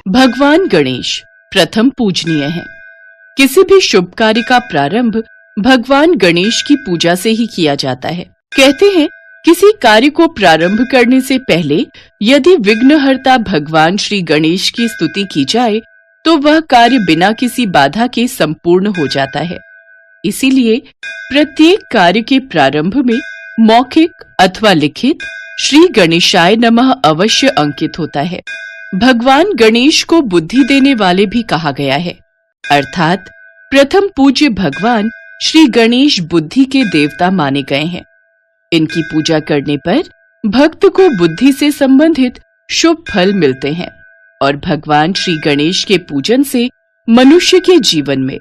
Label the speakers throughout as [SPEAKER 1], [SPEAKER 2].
[SPEAKER 1] भगवान गणेश प्रथम पूजनीय हैं। किसी भी शुभ कार्य का प्रारंभ भगवान गणेश की पूजा से ही किया जाता है। कहते हैं किसी कार्य को प्रारंभ करने से पहले यदि विघ्नहर्ता भगवान श्री गणेश की स्तुति की जाए तो वह कार्य बिना किसी बाधा के संपूर्ण हो जाता है। इसीलिए प्रत्येक कार्य के प्रारंभ में मौखिक अथवा लिखित श्री गणेशाय नमः अवश्य अंकित होता है। भगवान गणेश को बुद्धि देने वाले भी कहा गया है, अर्थात प्रथम पूज्य भगवान श्री गणेश बुद्धि के देवता माने गए हैं। इनकी पूजा करने पर भक्त को बुद्धि से संबंधित शुभ फल मिलते हैं और भगवान श्री गणेश के पूजन से मनुष्य के जीवन में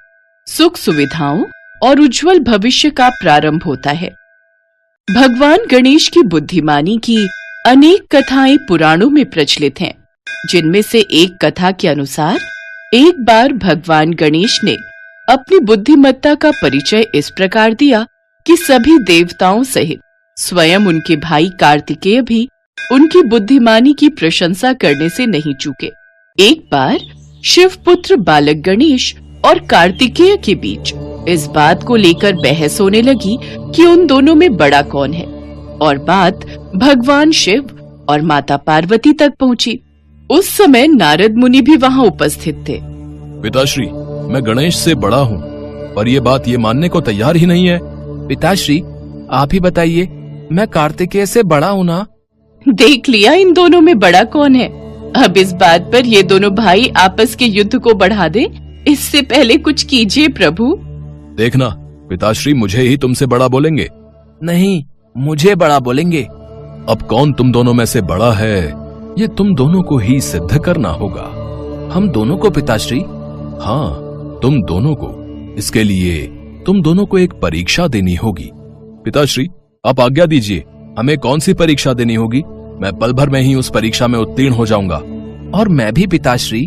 [SPEAKER 1] सुख सुविधाओं और उज्जवल भविष्य का प्रारंभ होता है। भगवान गणेश की बुद्धिमानी की अनेक कथाएं पुराणों में प्रचलित हैं, जिनमें से एक कथा के अनुसार एक बार भगवान गणेश ने अपनी बुद्धिमत्ता का परिचय इस प्रकार दिया कि सभी देवताओं सहित स्वयं उनके भाई कार्तिकेय भी उनकी बुद्धिमानी की प्रशंसा करने से नहीं चूके। एक बार शिवपुत्र बालक गणेश और कार्तिकेय के बीच इस बात को लेकर बहस होने लगी कि उन दोनों में बड़ा कौन है, और बात भगवान शिव और माता पार्वती तक पहुंची। उस समय नारद मुनि भी वहां उपस्थित थे।
[SPEAKER 2] पिताश्री, मैं गणेश से बड़ा हूँ, पर ये बात ये मानने को तैयार ही नहीं है।
[SPEAKER 3] पिताश्री, आप ही बताइए, मैं कार्तिकेय से बड़ा हूँ ना।
[SPEAKER 1] देख लिया इन दोनों में बड़ा कौन है। अब इस बात पर ये दोनों भाई आपस के युद्ध को बढ़ा दे, इससे पहले कुछ कीजिए प्रभु।
[SPEAKER 2] देखना, पिताश्री मुझे ही तुमसे बड़ा बोलेंगे।
[SPEAKER 3] नहीं, मुझे बड़ा बोलेंगे।
[SPEAKER 2] अब कौन तुम दोनों में से बड़ा है, ये तुम दोनों को ही सिद्ध करना होगा।
[SPEAKER 3] हम दोनों को पिताश्री?
[SPEAKER 2] हाँ, तुम दोनों को। इसके लिए तुम दोनों को एक परीक्षा देनी होगी। पिताश्री, आप आज्ञा दीजिए, हमें कौन सी परीक्षा देनी होगी? मैं पल भर में ही उस परीक्षा में उत्तीर्ण हो जाऊंगा।
[SPEAKER 3] और मैं भी पिताश्री।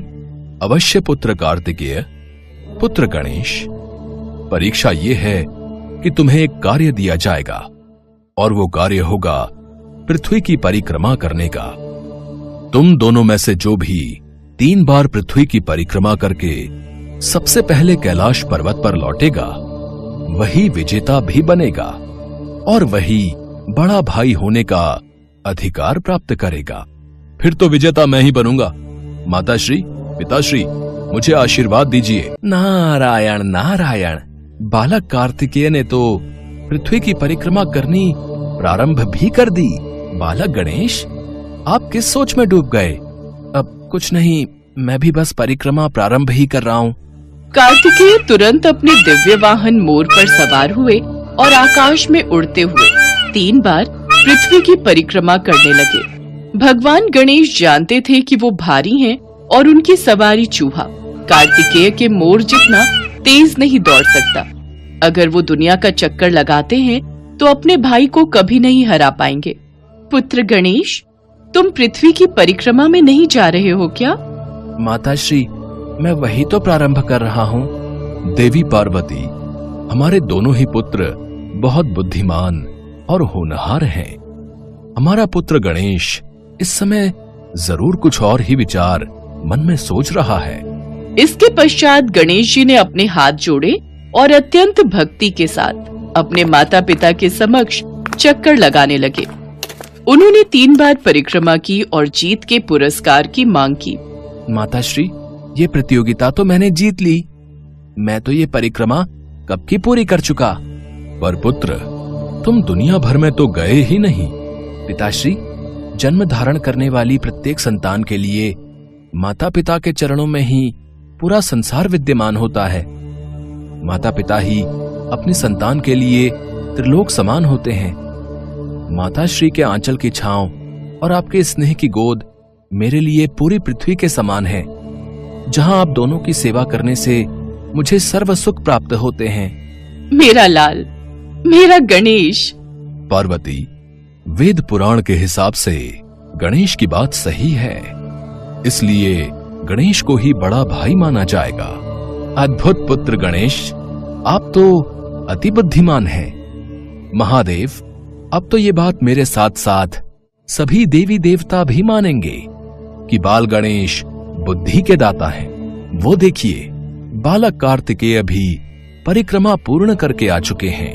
[SPEAKER 2] अवश्य पुत्र कार्तिकेय, पुत्र गणेश। परीक्षा ये है कि तुम्हें एक कार्य दिया जाएगा और वो कार्य होगा पृथ्वी की परिक्रमा करने का। तुम दोनों में से जो भी 3 बार पृथ्वी की परिक्रमा करके सबसे पहले कैलाश पर्वत पर लौटेगा, वही विजेता भी बनेगा और वही बड़ा भाई होने का अधिकार प्राप्त करेगा। फिर तो विजेता मैं ही बनूंगा। माताश्री, पिताश्री, मुझे आशीर्वाद दीजिए।
[SPEAKER 3] नारायण नारायण। बालक कार्तिकेय ने तो पृथ्वी की परिक्रमा करनी प्रारंभ भी कर दी। बालक गणेश, आप किस सोच में डूब गए? अब कुछ नहीं, मैं भी बस परिक्रमा प्रारंभ ही कर रहा हूँ।
[SPEAKER 1] कार्तिकेय तुरंत अपने दिव्य वाहन मोर पर सवार हुए और आकाश में उड़ते हुए 3 बार पृथ्वी की परिक्रमा करने लगे। भगवान गणेश जानते थे कि वो भारी हैं और उनकी सवारी चूहा कार्तिकेय के मोर जितना तेज नहीं दौड़ सकता। अगर वो दुनिया का चक्कर लगाते हैं तो अपने भाई को कभी नहीं हरा पाएंगे। पुत्र गणेश, तुम पृथ्वी की परिक्रमा में नहीं जा रहे हो क्या?
[SPEAKER 3] माताश्री, मैं वही तो प्रारंभ कर रहा हूँ।
[SPEAKER 2] देवी पार्वती, हमारे दोनों ही पुत्र बहुत बुद्धिमान और होनहार हैं। हमारा पुत्र गणेश इस समय जरूर कुछ और ही विचार मन में सोच रहा है।
[SPEAKER 1] इसके पश्चात गणेश जी ने अपने हाथ जोड़े और अत्यंत भक्ति के साथ अपने माता पिता के समक्ष चक्कर लगाने लगे। उन्होंने 3 बार परिक्रमा की और जीत के पुरस्कार की मांग की।
[SPEAKER 3] माताश्री, ये प्रतियोगिता तो मैंने जीत ली। मैं तो ये परिक्रमा कब की पूरी कर चुका।
[SPEAKER 2] पर पुत्र, तुम दुनिया भर में तो गए ही नहीं।
[SPEAKER 3] पिताश्री, जन्म धारण करने वाली प्रत्येक संतान के लिए माता पिता के चरणों में ही पूरा संसार विद्यमान होता है। माता पिता ही अपनी संतान के लिए त्रिलोक समान होते हैं। माताश्री के आंचल की छांव और आपके स्नेह की गोद मेरे लिए पूरी पृथ्वी के समान है, जहां आप दोनों की सेवा करने से मुझे सर्व सुख प्राप्त होते हैं।
[SPEAKER 1] मेरा लाल, मेरा गणेश।
[SPEAKER 2] पार्वती, वेद पुराण के हिसाब से गणेश की बात सही है, इसलिए गणेश को ही बड़ा भाई माना जाएगा।
[SPEAKER 3] अद्भुत पुत्र गणेश, आप तो अति बुद्धिमान हैं।
[SPEAKER 2] महादेव, अब तो ये बात मेरे साथ साथ सभी देवी देवता भी मानेंगे कि बाल गणेश
[SPEAKER 3] बुद्धि के दाता हैं। वो देखिए, बालक कार्तिकेय भी परिक्रमा पूर्ण करके आ चुके हैं।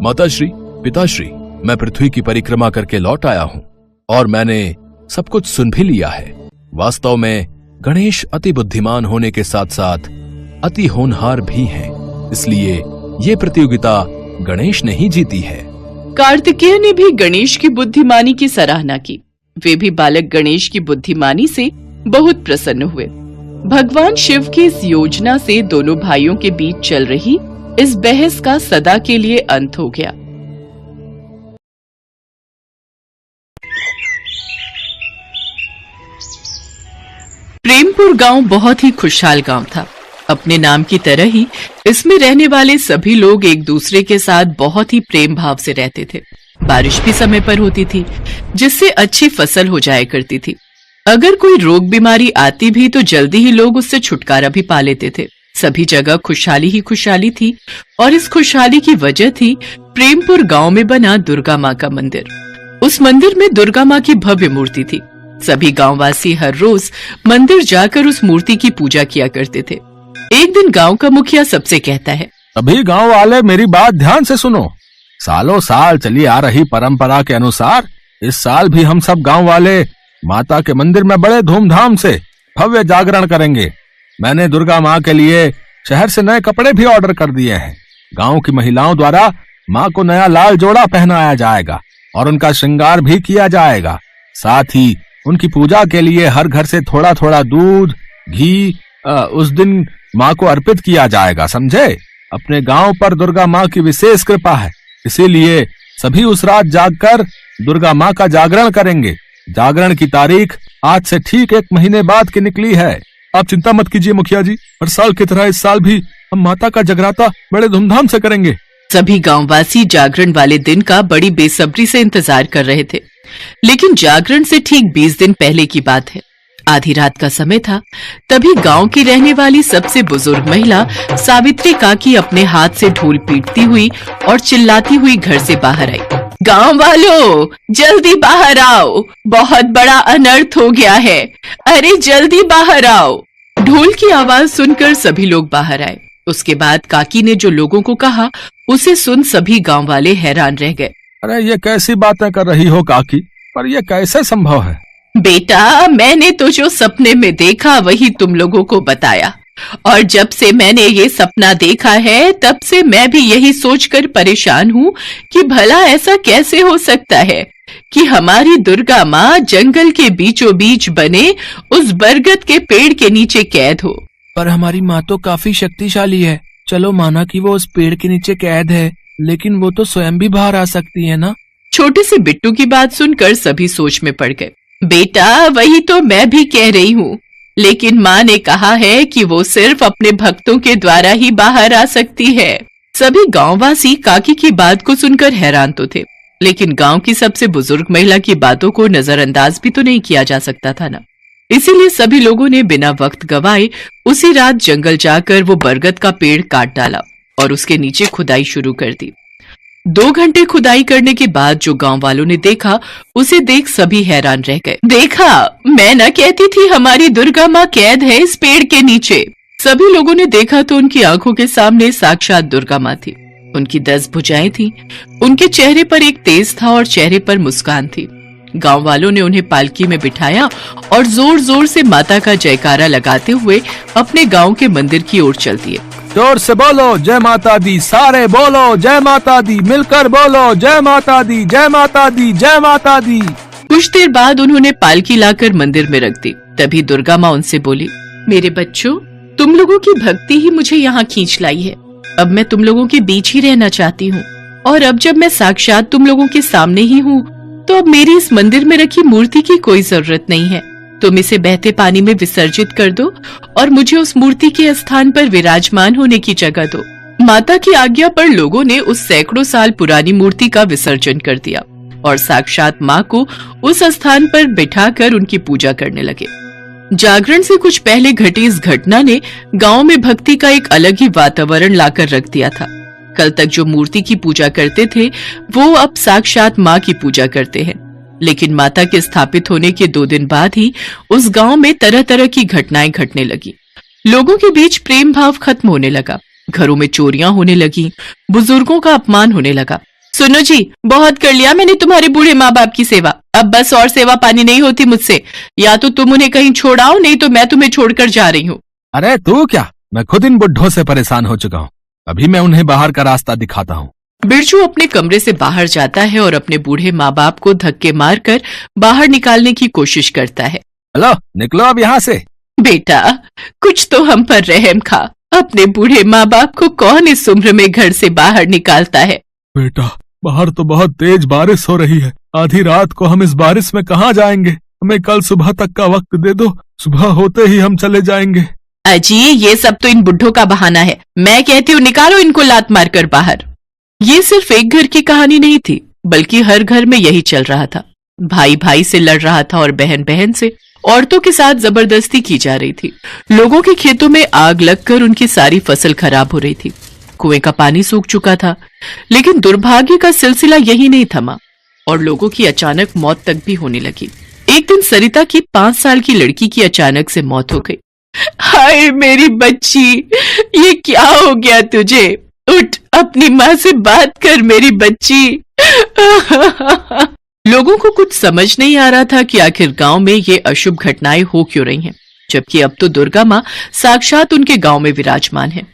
[SPEAKER 3] माताश्री, पिताश्री, मैं पृथ्वी की परिक्रमा करके लौट आया हूं और मैंने सब कुछ सुन भी लिया है। वास्तव में गणेश अति बुद्धिमान होने के साथ साथ अति होनहार भी हैं, इसलिए ये प्रतियोगिता गणेश ने ही जीती है।
[SPEAKER 1] कार्तिकेय ने भी गणेश की बुद्धिमानी की सराहना की। वे भी बालक गणेश की बुद्धिमानी से बहुत प्रसन्न हुए। भगवान शिव की इस योजना से दोनों भाइयों के बीच चल रही इस बहस का सदा के लिए अंत हो गया। प्रेमपुर गांव बहुत ही खुशहाल गांव था। अपने नाम की तरह ही इसमें रहने वाले सभी लोग एक दूसरे के साथ बहुत ही प्रेम भाव से रहते थे। बारिश भी समय पर होती थी, जिससे अच्छी फसल हो जाया करती थी। अगर कोई रोग बीमारी आती भी तो जल्दी ही लोग उससे छुटकारा भी पा लेते थे। सभी जगह खुशहाली ही खुशहाली थी और इस खुशहाली की वजह थी प्रेमपुर गांव में बना दुर्गा माँ का मंदिर। उस मंदिर में दुर्गा माँ की भव्य मूर्ति थी। सभी गांववासी हर रोज मंदिर जाकर उस मूर्ति की पूजा किया करते थे। एक दिन गांव का मुखिया सबसे कहता है,
[SPEAKER 3] सभी गांव वाले मेरी बात ध्यान से सुनो। सालों साल चली आ रही परंपरा के अनुसार इस साल भी हम सब गांव वाले माता के मंदिर में बड़े धूमधाम से भव्य जागरण करेंगे। मैंने दुर्गा माँ के लिए शहर से नए कपड़े भी ऑर्डर कर दिए हैं। गांव की महिलाओं द्वारा माँ को नया लाल जोड़ा पहनाया जाएगा और उनका श्रृंगार भी किया जाएगा। साथ ही उनकी पूजा के लिए हर घर से थोड़ा थोड़ा दूध, घी उस दिन माँ को अर्पित किया जाएगा, समझे? अपने गांव पर दुर्गा माँ की विशेष कृपा है, इसीलिए सभी उस रात जागकर दुर्गा माँ का जागरण करेंगे। जागरण की तारीख आज से ठीक 1 महीने बाद की निकली है। आप चिंता मत कीजिए मुखिया जी, हर साल की तरह इस साल भी हम माता का जगराता बड़े धूमधाम से करेंगे।
[SPEAKER 1] सभी गांववासी जागरण वाले दिन का बड़ी बेसब्री से इंतजार कर रहे थे। लेकिन जागरण से ठीक 20 दिन पहले की बात है। आधी रात का समय था। तभी गांव की रहने वाली सबसे बुजुर्ग महिला सावित्री काकी अपने हाथ से ढोल पीटती हुई और चिल्लाती हुई घर से बाहर आई। गांव वालों, जल्दी बाहर आओ, बहुत बड़ा अनर्थ हो गया है। अरे जल्दी बाहर आओ। ढोल की आवाज सुनकर सभी लोग बाहर आए। उसके बाद काकी ने जो लोगों को कहा उसे सुन सभी गांव वाले हैरान रह गए।
[SPEAKER 3] अरे ये कैसी बातें कर रही हो काकी, पर यह कैसे संभव है?
[SPEAKER 1] बेटा, मैंने तो जो सपने में देखा वही तुम लोगों को बताया, और जब से मैंने ये सपना देखा है तब से मैं भी यही सोचकर परेशान हूँ कि भला ऐसा कैसे हो सकता है कि हमारी दुर्गा माँ जंगल के बीचों बीच बने उस बरगद के पेड़ के नीचे कैद हो।
[SPEAKER 3] पर हमारी माँ तो काफी शक्तिशाली है। चलो माना कि वो उस पेड़ के नीचे कैद है, लेकिन वो तो स्वयं भी बाहर आ सकती है ना?
[SPEAKER 1] छोटे से बिट्टू की बात सुनकर सभी सोच में पड़ गए। बेटा, वही तो मैं भी कह रही हूँ, लेकिन माँ ने कहा है कि वो सिर्फ अपने भक्तों के द्वारा ही बाहर आ सकती है। सभी गांववासी काकी की बात को सुनकर हैरान तो थे, लेकिन गांव की सबसे बुजुर्ग महिला की बातों को नजरअंदाज भी तो नहीं किया जा सकता था ना। इसीलिए सभी लोगों ने बिना वक्त गवाए उसी रात जंगल जाकर वो बरगद का पेड़ काट डाला और उसके नीचे खुदाई शुरू कर दी। 2 घंटे खुदाई करने के बाद जो गांव वालों ने देखा उसे देख सभी हैरान रह गए। देखा, मैं न कहती थी हमारी दुर्गा माँ कैद है इस पेड़ के नीचे। सभी लोगों ने देखा तो उनकी आंखों के सामने साक्षात दुर्गा माँ थी। उनकी 10 भुजाएं थी। उनके चेहरे पर एक तेज था और चेहरे पर मुस्कान थी। गांव वालों ने उन्हें पालकी में बिठाया और जोर जोर से माता का जयकारा लगाते हुए अपने गांव के मंदिर की ओर चल दिए।
[SPEAKER 3] जोर से बोलो जय माता दी, सारे बोलो जय माता दी, मिलकर बोलो जय माता दी, जय माता दी, जय माता दी।
[SPEAKER 1] कुछ देर बाद उन्होंने पालकी लाकर मंदिर में रख दी। तभी दुर्गा माँ उनसे बोली, मेरे बच्चों, तुम लोगों की भक्ति ही मुझे यहाँ खींच लाई है। अब मैं तुम लोगों के बीच ही रहना चाहती हूँ, और अब जब मैं साक्षात तुम लोगों के सामने ही हूँ तो अब मेरी इस मंदिर में रखी मूर्ति की कोई जरूरत नहीं है। तुम इसे बहते पानी में विसर्जित कर दो और मुझे उस मूर्ति के स्थान पर विराजमान होने की जगह दो। माता की आज्ञा पर लोगों ने उस सैकड़ों साल पुरानी मूर्ति का विसर्जन कर दिया और साक्षात माँ को उस स्थान पर बिठाकर उनकी पूजा करने लगे। जागरण से कुछ पहले घटी इस घटना ने गांव में भक्ति का एक अलग ही वातावरण लाकर रख दिया था। कल तक जो मूर्ति की पूजा करते थे वो अब साक्षात माँ की पूजा करते हैं। लेकिन माता के स्थापित होने के 2 दिन बाद ही उस गांव में तरह तरह की घटनाएं घटने लगी। लोगों के बीच प्रेम भाव खत्म होने लगा, घरों में चोरियां होने लगी, बुजुर्गों का अपमान होने लगा। सुनो जी, बहुत कर लिया मैंने तुम्हारे बूढ़े माँ बाप की सेवा, अब बस और सेवा पानी नहीं होती मुझसे। या तो तुम उन्हें कहीं छोड़ाओ, नहीं तो मैं तुम्हें छोड़कर जा रही हूँ।
[SPEAKER 3] अरे तू क्या, मैं खुद इन बुढ़ों से परेशान हो चुका हूँ, अभी मैं उन्हें बाहर का रास्ता दिखाता हूँ।
[SPEAKER 1] बिरजू अपने कमरे से बाहर जाता है और अपने बूढ़े माँ बाप को धक्के मारकर बाहर निकालने की कोशिश करता है।
[SPEAKER 3] हेलो, निकलो अब यहाँ से।
[SPEAKER 1] बेटा, कुछ तो हम पर रहम खा, अपने बूढ़े माँ बाप को कौन इस उम्र में घर से बाहर निकालता है।
[SPEAKER 3] बेटा, बाहर तो बहुत तेज बारिश हो रही है, आधी रात को हम इस बारिश में कहाँ जाएंगे, हमें कल सुबह तक का वक्त दे दो, सुबह होते ही हम चले जाएंगे।
[SPEAKER 1] अजी, ये सब तो इन बुढ़ों का बहाना है, मैं कहती हूँ निकालो इनको लात मारकर बाहर। ये सिर्फ एक घर की कहानी नहीं थी, बल्कि हर घर में यही चल रहा था। भाई भाई से लड़ रहा था और बहन बहन से, औरतों के साथ जबरदस्ती की जा रही थी। लोगों के खेतों में आग लगकर उनकी सारी फसल खराब हो रही थी। कुएं का पानी सूख चुका था, लेकिन दुर्भाग्य का सिलसिला यही नहीं थमा और लोगों की अचानक मौत तक भी होने लगी। एक दिन सरिता की 5 साल की लड़की की अचानक से मौत हो गई। हाय मेरी बच्ची, ये क्या हो गया तुझे? उठ, अपनी माँ से बात कर मेरी बच्ची। लोगों को कुछ समझ नहीं आ रहा था कि आखिर गांव में ये अशुभ घटनाएं हो क्यों रही हैं, जबकि अब तो दुर्गा माँ साक्षात उनके गांव में विराजमान है।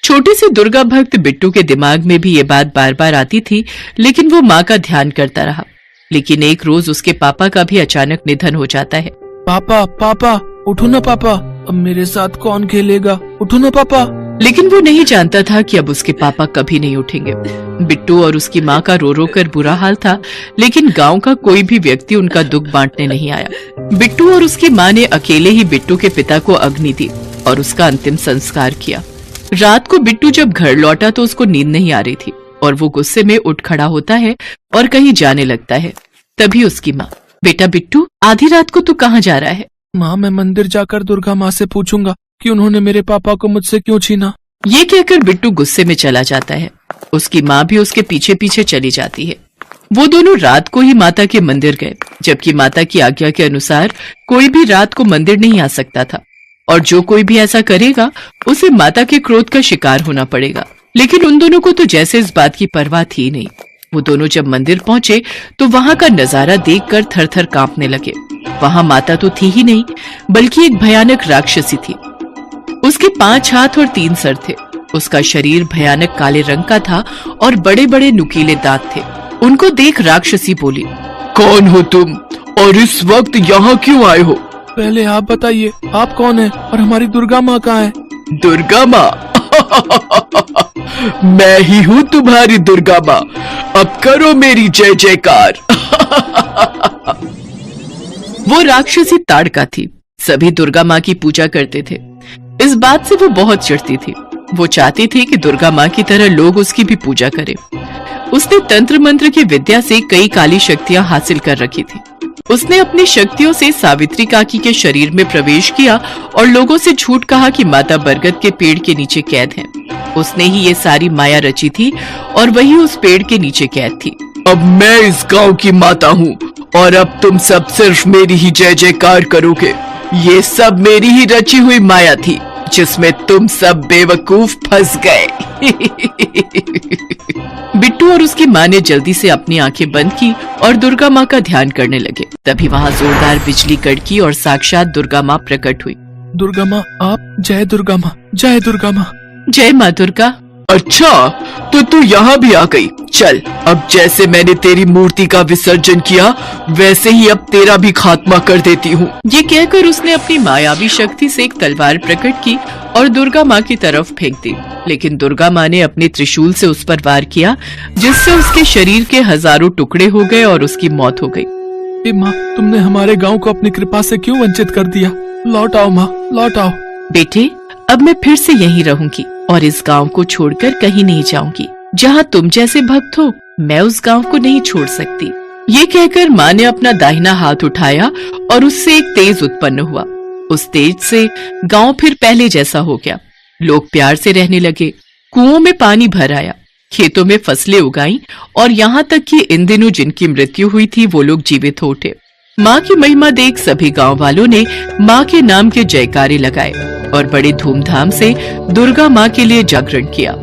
[SPEAKER 1] छोटे से दुर्गा भक्त बिट्टू के दिमाग में भी ये बात बार बार आती थी, लेकिन वो माँ का ध्यान करता रहा। लेकिन एक रोज उसके पापा का भी अचानक निधन हो जाता है।
[SPEAKER 3] पापा, पापा, उठो ना पापा, अब मेरे साथ कौन खेलेगा, उठो ना पापा।
[SPEAKER 1] लेकिन वो नहीं जानता था कि अब उसके पापा कभी नहीं उठेंगे। बिट्टू और उसकी माँ का रो रो कर बुरा हाल था, लेकिन गांव का कोई भी व्यक्ति उनका दुख बांटने नहीं आया। बिट्टू और उसकी माँ ने अकेले ही बिट्टू के पिता को अग्नि दी और उसका अंतिम संस्कार किया। रात को बिट्टू जब घर लौटा तो उसको नींद नहीं आ रही थी और वो गुस्से में उठ खड़ा होता है और कहीं जाने लगता है। तभी उसकी माँ, बेटा बिट्टू, आधी रात को तू कहाँ जा रहा है?
[SPEAKER 3] माँ, मैं मंदिर जाकर दुर्गा माँ से पूछूंगा कि उन्होंने मेरे पापा को मुझसे क्यों छीना।
[SPEAKER 1] ये कहकर बिट्टू गुस्से में चला जाता है। उसकी माँ भी उसके पीछे पीछे चली जाती है। वो दोनों रात को ही माता के मंदिर गए, जबकि माता की आज्ञा के अनुसार कोई भी रात को मंदिर नहीं आ सकता था और जो कोई भी ऐसा करेगा उसे माता के क्रोध का शिकार होना पड़ेगा। लेकिन उन दोनों को तो जैसे इस बात की परवाह थी नहीं। वो दोनों जब मंदिर पहुंचे तो वहां का नजारा देखकर थर थर कांपने लगे। वहां माता तो थी ही नहीं, बल्कि एक भयानक राक्षसी थी। उसके 5 हाथ और 3 सर थे। उसका शरीर भयानक काले रंग का था और बड़े बड़े नुकीले दांत थे। उनको देख राक्षसी बोली, कौन हो तुम और इस वक्त यहाँ क्यों आए हो?
[SPEAKER 3] पहले आप बताइए, आप कौन हैं और हमारी दुर्गा माँ कहाँ है?
[SPEAKER 1] दुर्गा माँ? मैं ही हूँ तुम्हारी दुर्गा माँ, अब करो मेरी जय जयकार। वो राक्षसी ताड़का थी। सभी दुर्गा माँ की पूजा करते थे। इस बात से वो बहुत चिढ़ती थी। वो चाहती थी कि दुर्गा माँ की तरह लोग उसकी भी पूजा करें। उसने तंत्र मंत्र की विद्या से कई काली शक्तियां हासिल कर रखी थी। उसने अपनी शक्तियों से सावित्री काकी के शरीर में प्रवेश किया और लोगों से झूठ कहा कि माता बरगद के पेड़ के नीचे कैद है। उसने ही ये सारी माया रची थी और वही उस पेड़ के नीचे कैद थी। अब मैं इस गांव की माता हूँ और अब तुम सब सिर्फ मेरी ही जय जयकार करोगे। ये सब मेरी ही रची हुई माया थी जिसमें तुम सब बेवकूफ फंस गए। बिट्टू और उसकी माँ ने जल्दी से अपनी आंखें बंद की और दुर्गा माँ का ध्यान करने लगे। तभी वहाँ जोरदार बिजली कड़की और साक्षात दुर्गा माँ प्रकट हुई।
[SPEAKER 3] दुर्गा माँ, आप जय दुर्गा माँ, जय दुर्गा माँ।
[SPEAKER 1] जय माँ दुर्गा। अच्छा, तो तू यहाँ भी आ गई। चल, अब जैसे मैंने तेरी मूर्ति का विसर्जन किया वैसे ही अब तेरा भी खात्मा कर देती हूँ। ये कहकर उसने अपनी मायावी शक्ति से एक तलवार प्रकट की और दुर्गा माँ की तरफ फेंक दी। लेकिन दुर्गा माँ ने अपने त्रिशूल से उस पर वार किया, जिससे उसके शरीर के हजारों टुकड़े हो गए और उसकी मौत हो गई।
[SPEAKER 3] माँ, तुमने हमारे गाँव को अपनी कृपा से क्यों वंचित कर दिया? लौट आओ माँ, लौट आओ।
[SPEAKER 1] बेटे, अब मैं फिर से यहीं रहूंगी और इस गांव को छोड़कर कहीं नहीं जाऊंगी। जहाँ तुम जैसे भक्त हो, मैं उस गांव को नहीं छोड़ सकती। ये कहकर माँ ने अपना दाहिना हाथ उठाया और उससे एक तेज उत्पन्न हुआ। उस तेज से गांव फिर पहले जैसा हो गया। लोग प्यार से रहने लगे। कुओं में पानी भर आया, खेतों में फसलें उगाई और यहाँ तक कि इन दिनों जिनकी मृत्यु हुई थी वो लोग जीवित हो उठे। माँ की महिमा देख सभी गांव वालों ने माँ के नाम के जयकारे लगाए और बड़े धूमधाम से दुर्गा माँ के लिए जागरण किया।